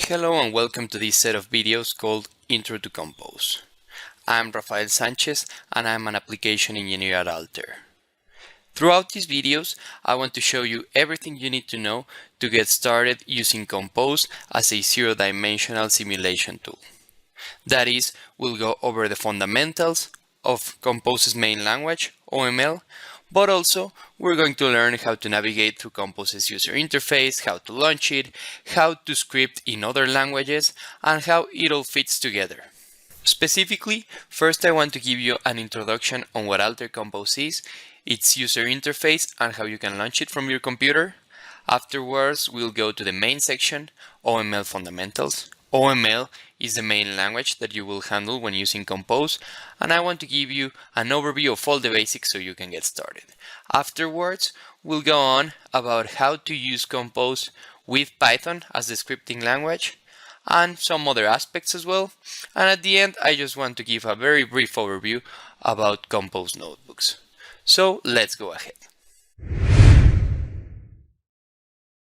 Hello and welcome to this set of videos called Intro to Compose. I'm Rafael Sanchez and I'm an application engineer at Altair. Throughout these videos, I want to show you everything you need to know to get started using Compose as a zero-dimensional simulation tool. That is, we'll go over the fundamentals of Compose's main language, OML, but also we're going to learn how to navigate through Compose's user interface, how to launch it, how to script in other languages, and how it all fits together. Specifically, first I want to give you an introduction on what Altair Compose is, its user interface, and how you can launch it from your computer. Afterwards, we'll go to the main section, OML Fundamentals. OML is the main language that you will handle when using Compose, and I want to give you an overview of all the basics so you can get started. Afterwards, we'll go on about how to use Compose with Python as the scripting language, and some other aspects as well. And at the end, I just want to give a very brief overview about Compose notebooks. So let's go ahead.